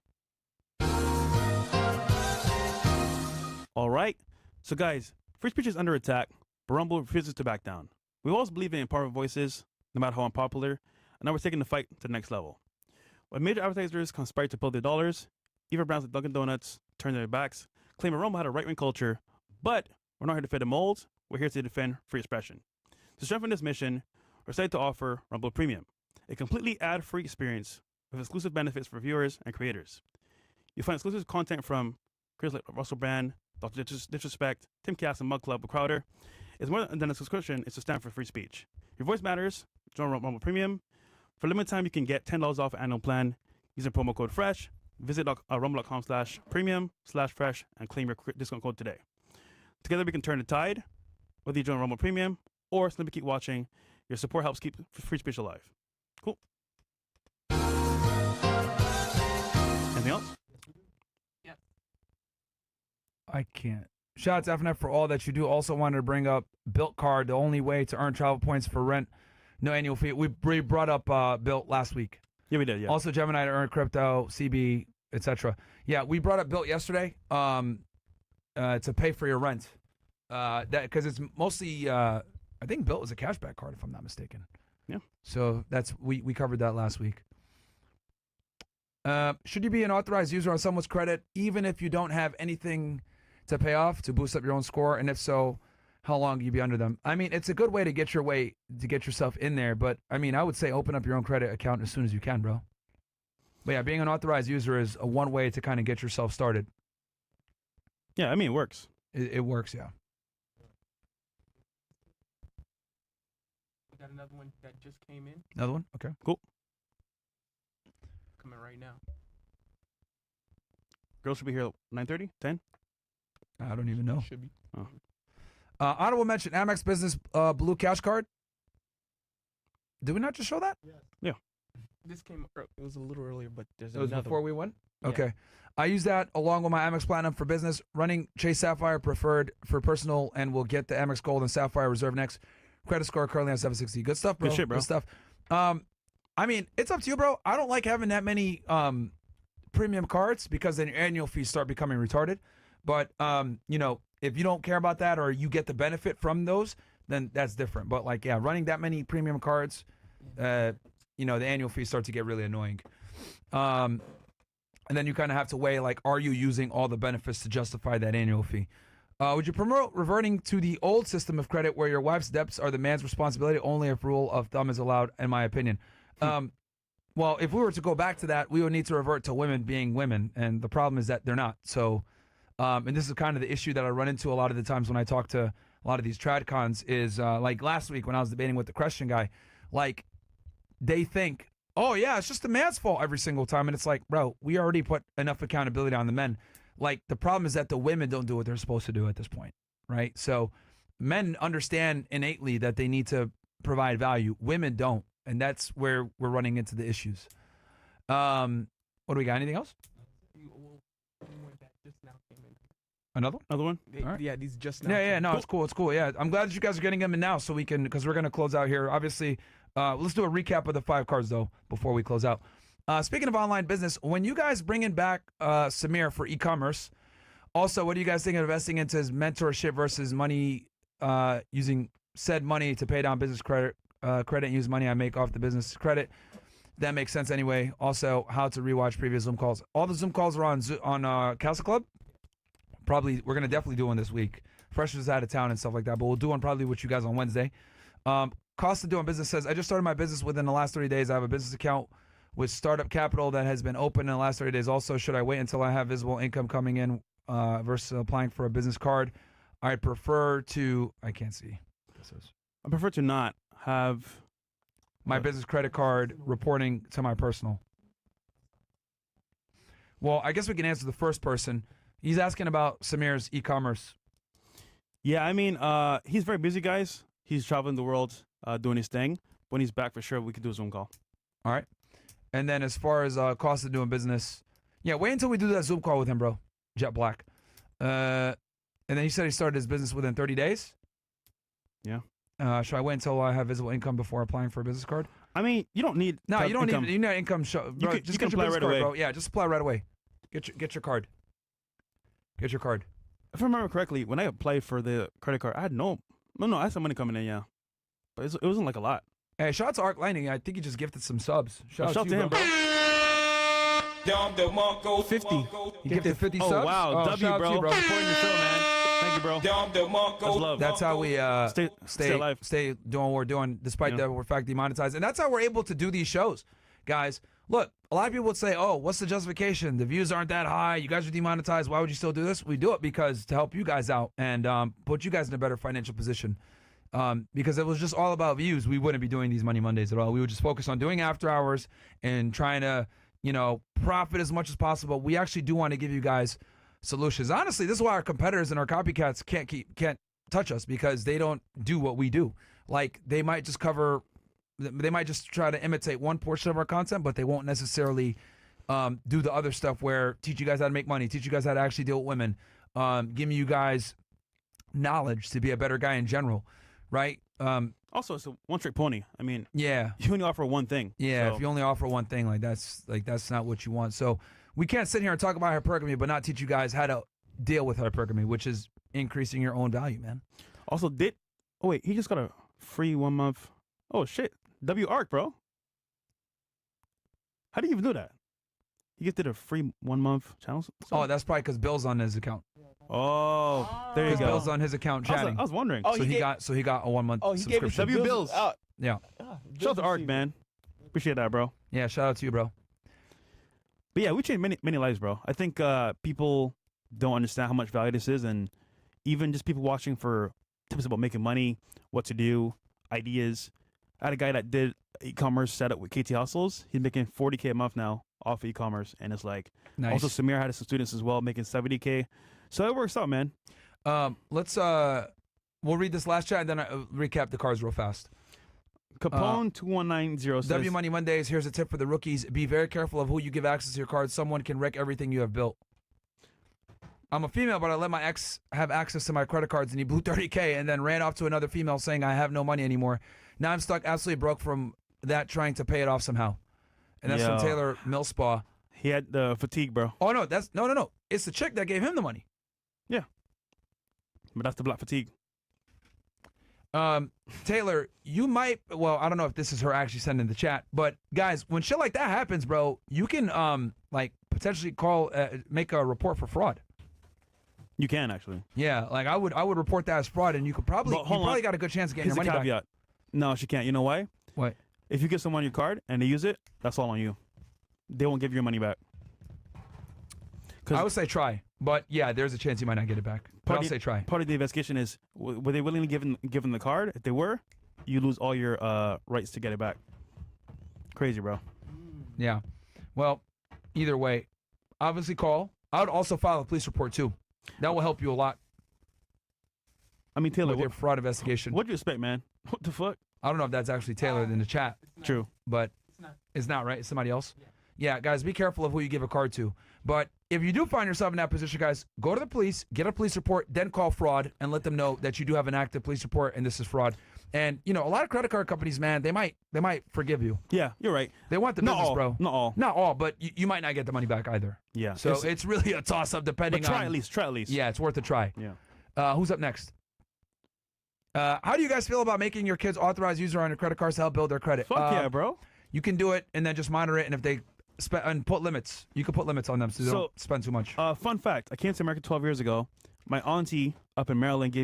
All right. So guys, free speech is under attack, but Rumble refuses to back down. We always believe in empowering voices, no matter how unpopular, and now we're taking the fight to the next level. When major advertisers conspire to pull their dollars, even brands like Dunkin' Donuts turn their backs, claim Rumble had a right-wing culture, but we're not here to fit the mold, we're here to defend free expression. To strengthen this mission, we're excited to offer Rumble Premium, a completely ad-free experience with exclusive benefits for viewers and creators. You'll find exclusive content from creators like Russell Brand, Dr. Disrespect, Tim Cass, and Mug Club with Crowder. It's more than a subscription, it's a stand for free speech. Your voice matters. Join Rumble Premium. For a limited time, you can get $10 off annual plan using promo code FRESH. Visit rumble.com/premium/fresh and claim your discount code today. Together, we can turn the tide. Whether you join Rumble Premium or simply keep watching, your support helps keep free speech alive. Cool. Anything else? I can't. Shout out to FNF for all that you do. Also wanted to bring up Built Card, the only way to earn travel points for rent, no annual fee. We brought up Built last week. Yeah, we did, yeah. Also Gemini to earn crypto, CB, etc. Yeah, we brought up Built yesterday to pay for your rent. Because it's mostly, I think Built is a cashback card, if I'm not mistaken. Yeah. So we covered that last week. Should you be an authorized user on someone's credit, even if you don't have anything to pay off to boost up your own score? And if so, how long you be under them? I mean, it's a good way to get yourself in there. But I mean, I would say open up your own credit account as soon as you can, bro. But yeah, being an authorized user is one way to kind of get yourself started. Yeah, I mean, it works. It works, yeah. We got another one that just came in. Another one? Okay. Cool. Coming right now. Girls should be here at 9:30, 10? I don't even know. Should be. Oh. Honorable mention, Amex Business Blue Cash Card. Did we not just show that? Yes. Yeah. This came. It was a little earlier, but there's It was another before one. we went? Yeah. Okay. I use that along with my Amex Platinum for business, running Chase Sapphire preferred for personal, and we'll get the Amex Gold and Sapphire Reserve next. Credit score currently on 760. Good stuff, bro. Good shit, bro. Good stuff. I mean, it's up to you, bro. I don't like having that many premium cards because then your annual fees start becoming retarded. But, if you don't care about that or you get the benefit from those, then that's different. But, running that many premium cards, the annual fees start to get really annoying. And then you kind of have to weigh, are you using all the benefits to justify that annual fee? Would you promote reverting to the old system of credit where your wife's debts are the man's responsibility only if rule of thumb is allowed, in my opinion? Well, if we were to go back to that, we would need to revert to women being women, and the problem is that they're not. So, and this is kind of the issue that I run into a lot of the times when I talk to a lot of these tradcons is, like last week when I was debating with the Christian guy, they think, oh yeah, it's just the man's fault every single time. And it's like, bro, we already put enough accountability on the men. The problem is that the women don't do what they're supposed to do at this point, right? So men understand innately that they need to provide value. Women don't, and that's where we're running into the issues. What do we got? Anything else? Another one? Right. Yeah, these just now. Yeah, no, Cool. it's cool. Yeah, I'm glad that you guys are getting them in now, so we can, because we're gonna close out here. Obviously, let's do a recap of the 5 cards though before we close out. Speaking of online business, when you guys bringing back Samir for e-commerce, also, what do you guys think of investing into his mentorship versus money, using said money to pay down business credit and use money I make off the business credit? That makes sense anyway. Also, how to rewatch previous Zoom calls. All the Zoom calls are on Castle Club. Probably, we're gonna definitely do one this week. Fresh is out of town and stuff like that, but we'll do one probably with you guys on Wednesday. Cost of doing business says, I just started my business within the last 30 days. I have a business account with startup capital that has been open in the last 30 days. Also, should I wait until I have visible income coming in versus applying for a business card? I'd prefer to, I can't see. I prefer to not have my business credit card reporting to my personal. Well, I guess we can answer the first person. He's asking about Samir's e-commerce. Yeah, I mean, he's very busy, guys. He's traveling the world doing his thing. When he's back, for sure, we could do a Zoom call. All right. And then as far as cost of doing business, yeah, wait until we do that Zoom call with him, bro. Jet Black. And then he said he started his business within 30 days. Yeah. Should I wait until I have visible income before applying for a business card? I mean, you don't need No, you don't income. need income. Bro, you just can get your apply business right card, away. bro. Yeah, just apply right away. Get your card. Get your card. If I remember correctly, when I applied for the credit card, I had no, I had some money coming in, yeah, but it wasn't like a lot. Hey, shout out to Arc Lightning. I think he just gifted some subs. Shout out to you, him, bro. 50. He gifted 50 Oh subs. wow, Oh, W, shout out bro. to you, bro. Supporting the show, man. Thank you, bro. That's love. That's how we Stay alive. stay doing what we're doing, despite Yeah. that we're fact demonetized, and that's how we're able to do these shows, guys. Look, a lot of people would say, "Oh, what's the justification? The views aren't that high. You guys are demonetized. Why would you still do this?" We do it because to help you guys out and put you guys in a better financial position. Because if it was just all about views, we wouldn't be doing these Money Mondays at all. We would just focus on doing after hours and trying to, profit as much as possible. We actually do want to give you guys solutions. Honestly, this is why our competitors and our copycats can't touch us, because they don't do what we do. Like, they might just try to imitate one portion of our content, but they won't necessarily do the other stuff where teach you guys how to make money, teach you guys how to actually deal with women, giving you guys knowledge to be a better guy in general, right? Also, it's a one-trick pony. I mean, Yeah. you only offer one thing. Yeah, so. if you only offer one thing, that's not what you want. So we can't sit here and talk about hypergamy, but not teach you guys how to deal with hypergamy, which is increasing your own value, man. Also, oh wait, he just got a free 1 month. Oh shit, W Arc, bro. How do you even do that? He gifted a free 1 month channel. Oh, that's probably because Bill's on his account. Oh, there you Because go. Bill's on his account I chatting. was wondering. Oh, so he got a 1 month Oh, he gave it subscription. to W Bills. Yeah. Shout out to Arc, man. Appreciate that, bro. Yeah, shout out to you, bro. But yeah, we changed many lives, bro. I think people don't understand how much value this is, and even just people watching for tips about making money, what to do, ideas. I had a guy that did e-commerce setup with KT Hustles. He's making $40K a month now off of e-commerce, and it's like Nice. also Samir had some students as well making $70K. So it works out, man. We'll read this last chat and then recap the cards real fast. Capone 2190 says, W Money Mondays. Here's a tip for the rookies: be very careful of who you give access to your cards. Someone can wreck everything you have built. I'm a female, but I let my ex have access to my credit cards, and he blew 30K and then ran off to another female saying I have no money anymore. Now I'm stuck absolutely broke from that, trying to pay it off somehow. And that's from Yo. Taylor Millspaw. he had the fatigue, bro. Oh no, no. It's the chick that gave him the money. But that's the black fatigue. Taylor, you might, well, I don't know if this is her actually sending the chat, but guys, when shit like that happens, bro, you can potentially make a report for fraud. You can actually. Yeah, like I would report that as fraud, and you could probably got a good chance of getting Here's your a money caveat. No, she can't. You know why? What? If you give someone your card and they use it, that's all on you. They won't give you your money back. I would say try, but yeah, there's a chance you might not get it back. But I'll say try. Part of the investigation is, were they willingly given the card? If they were, you lose all your rights to get it back. Crazy, bro. Yeah. Well, either way, obviously call. I would also file a police report too. That will help you a lot. I mean, Taylor, with your fraud investigation. What do you expect, man? What the fuck? I don't know if that's actually tailored in the chat. True. But it's not, right? It's somebody else? Yeah, guys, be careful of who you give a card to. But if you do find yourself in that position, guys, go to the police, get a police report, then call fraud and let them know that you do have an active police report and this is fraud. And, you know, a lot of credit card companies, man, they might forgive you. Yeah, you're right. They want the business, bro. Not all. Not all, but you might not get the money back either. Yeah. So it's really a toss-up depending but try on... at least. Try at least. Yeah, it's worth a try. Yeah. Who's up next? How do you guys feel about making your kids authorized user on your credit cards to help build their credit? Fuck yeah, bro. You can do it and then just monitor it, and if they and put limits, you can put limits on them so they don't spend too much. Fun fact: I came to America 12 years ago. My auntie up in Maryland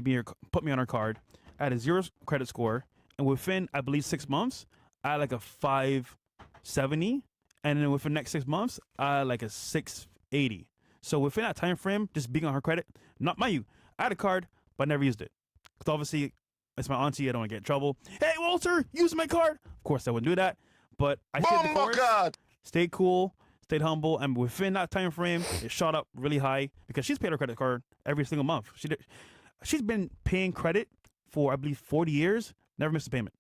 put me on her card. I had a 0 credit score, and within I believe 6 months, I had like a 570, and then within the next 6 months, I had like a 680. So within that time frame, just being on her credit, not mind you, I had a card, but I never used it. Because obviously, it's my auntie, I don't want to get in trouble. Hey, Walter, use my card. Of course, I wouldn't do that. But I stayed the course, stayed cool, stayed humble, and within that time frame, it shot up really high because she's paid her credit card every single month. She's been paying credit for, I believe, 40 years, never missed a payment.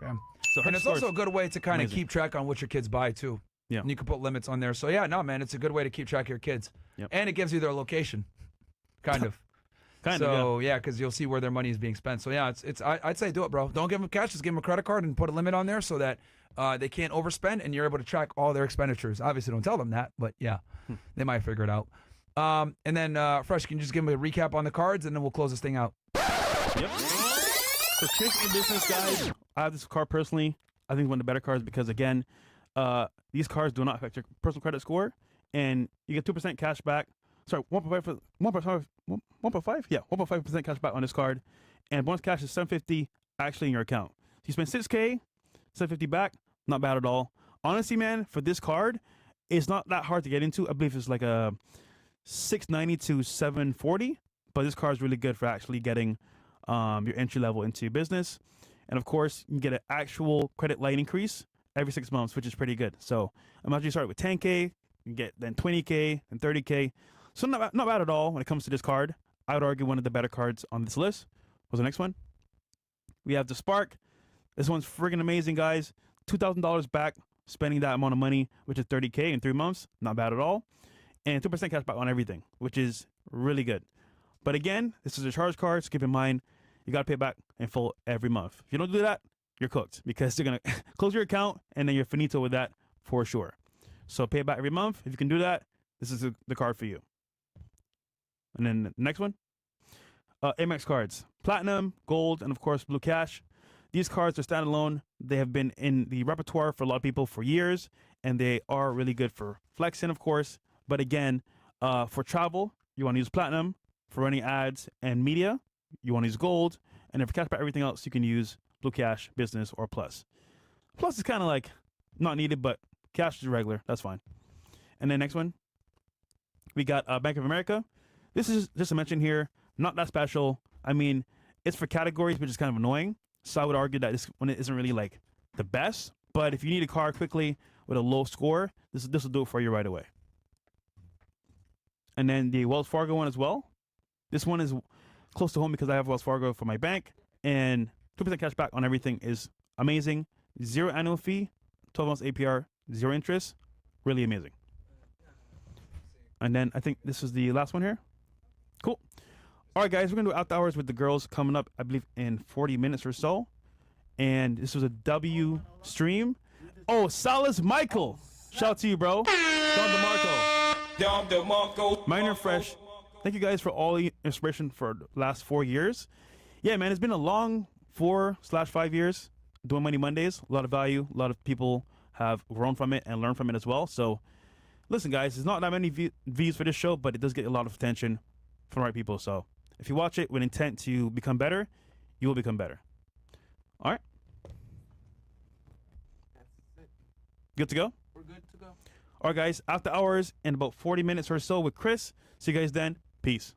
Damn. So and it's also a good way to kind of keep track on what your kids buy, too. Yeah. And you can put limits on there. So, yeah, no, man, it's a good way to keep track of your kids. Yep. And it gives you their location, kind of. So, yeah, because you'll see where their money is being spent. So, yeah, I'd say do it, bro. Don't give them cash. Just give them a credit card and put a limit on there so that they can't overspend and you're able to track all their expenditures. Obviously, don't tell them that, but, yeah, they might figure it out. And then, Fresh, can you just give them a recap on the cards, and then we'll close this thing out. Yep. So, chasing business, guys, I have this card personally. I think one of the better cards because, again, these cards do not affect your personal credit score, and you get 2% cash back. Sorry, 1.5? Yeah, 1.5% cash back on this card. And bonus cash is $750 actually in your account. So you spend $6K, $750 back, not bad at all. Honestly, man, for this card, it's not that hard to get into. I believe it's like a $690 to $740, but this card is really good for actually getting your entry level into your business. And of course, you can get an actual credit line increase every 6 months, which is pretty good. So imagine you start with 10K, you can get then 20K and 30K. So not bad at all when it comes to this card. I would argue one of the better cards on this list. What's the next one? We have the Spark. This one's friggin' amazing, guys. $2,000 back, spending that amount of money, which is 30K in 3 months. Not bad at all. And 2% cash back on everything, which is really good. But again, this is a charge card, so keep in mind, you got to pay back in full every month. If you don't do that, you're cooked because they're going to close your account and then you're finito with that for sure. So pay it back every month. If you can do that, this is the card for you. And then the next one, Amex cards, platinum, gold, and of course, blue cash. These cards are standalone. They have been in the repertoire for a lot of people for years, and they are really good for flexing, of course. But again, for travel, you want to use platinum. For running ads and media, you want to use gold. And then for cashback, everything else, you can use blue cash, business, or plus. Plus is kind of like not needed, but cash is regular. That's fine. And then next one, we got Bank of America. This is just a mention here, not that special. I mean, it's for categories, which is kind of annoying. So I would argue that this one isn't really like the best. But if you need a car quickly with a low score, this will do it for you right away. And then the Wells Fargo one as well. This one is close to home because I have Wells Fargo for my bank. And 2% cash back on everything is amazing. 0 annual fee, 12 months APR, 0 interest. Really amazing. And then I think this is the last one here. Cool. All right, guys, we're going to do After Hours with the girls coming up, I believe, in 40 minutes or so. And this was a W stream. Oh, Salas Michael. Shout out to you, bro. Don DeMarco. Minor Fresh. Thank you guys for all the inspiration for the last 4 years. Yeah, man, it's been a long 4/5 years doing Money Mondays. A lot of value. A lot of people have grown from it and learned from it as well. So, listen, guys, there's not that many views for this show, but it does get a lot of attention from the right people. So, if you watch it with intent to become better, you will become better. All right? Good to go? We're good to go. All right, guys, After Hours in about 40 minutes or so with Chris. See you guys then. Peace.